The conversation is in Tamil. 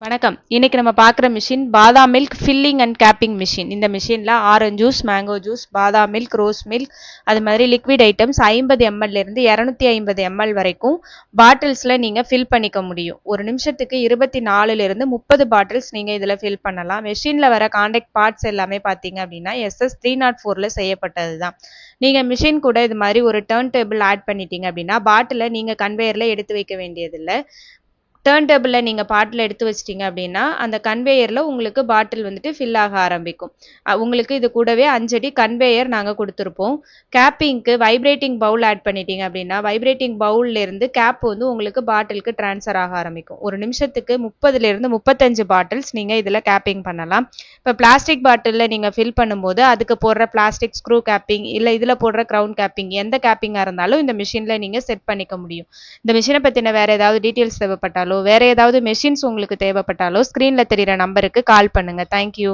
வணக்கம். இன்னைக்கு நம்ம பார்க்குற மிஷின் பாதாம் milk filling and capping machine. இந்த மிஷினில் ஆரஞ்சு ஜூஸ், மேங்கோ ஜூஸ், பாதாம் மில்க், ரோஸ் மில்க், அது மாதிரி லிக்விட் ஐட்டம்ஸ் 50 ml-லேருந்து 250 ml வரைக்கும் பாட்டில்ஸில் நீங்கள் ஃபில் பண்ணிக்க முடியும். ஒரு நிமிஷத்துக்கு 24லேருந்து 30 பாட்டில்ஸ் நீங்கள் இதில் ஃபில் பண்ணலாம். மெஷினில் வர கான்டாக்ட் பார்ட்ஸ் எல்லாமே பார்த்தீங்க அப்படின்னா SS304ல் செய்யப்பட்டது தான். நீங்கள் மிஷின் கூட இது மாதிரி ஒரு டர்ன் டேபிள் ஆட் பண்ணிட்டீங்க அப்படின்னா பாட்டிலை நீங்கள் கன்வேயரில் எடுத்து வைக்க வேண்டியதில்லை. டர்ன் டேபிளில் நீங்கள் பாட்டில் எடுத்து வச்சிட்டிங்க அப்படின்னா அந்த கன்வேயரில் உங்களுக்கு பாட்டில் வந்துட்டு ஃபில் ஆக ஆரம்பிக்கும். உங்களுக்கு இது கூடவே 5 அடி கன்வேயர் நாங்கள் கொடுத்துருப்போம். கேப்பிங்க்கு வைப்ரேட்டிங் பவுல் ஆட் பண்ணிட்டீங்க அப்படின்னா வைப்ரேட்டிங் பவுல்லேருந்து கேப் வந்து உங்களுக்கு பாட்டிலுக்கு ட்ரான்ஸ்ஃபர் ஆக ஆரம்பிக்கும். ஒரு நிமிஷத்துக்கு 30லேருந்து 35 பாட்டில்ஸ் நீங்கள் இதில் கேப்பிங் பண்ணலாம். இப்போ பிளாஸ்டிக் பாட்டிலில் நீங்கள் ஃபில் பண்ணும்போது அதுக்கு போடுற பிளாஸ்டிக் ஸ்க்ரூ கேப்பிங் இல்லை இதில் போடுற க்ரௌன் கேப்பிங் எந்த கேப்பிங்காக இருந்தாலும் இந்த மிஷினில் நீங்கள் செட் பண்ணிக்க முடியும். இந்த மிஷினை பற்றின வேறு ஏதாவது டீட்டெயில்ஸ் தேவைப்பட்டாலோ வேற ஏதாவது மெஷின்ஸ் உங்களுக்கு தேவைப்பட்டாலோ ஸ்க்ரீனில் தெரிகிற நம்பருக்கு கால் பண்ணுங்கள். தேங்க்யூ.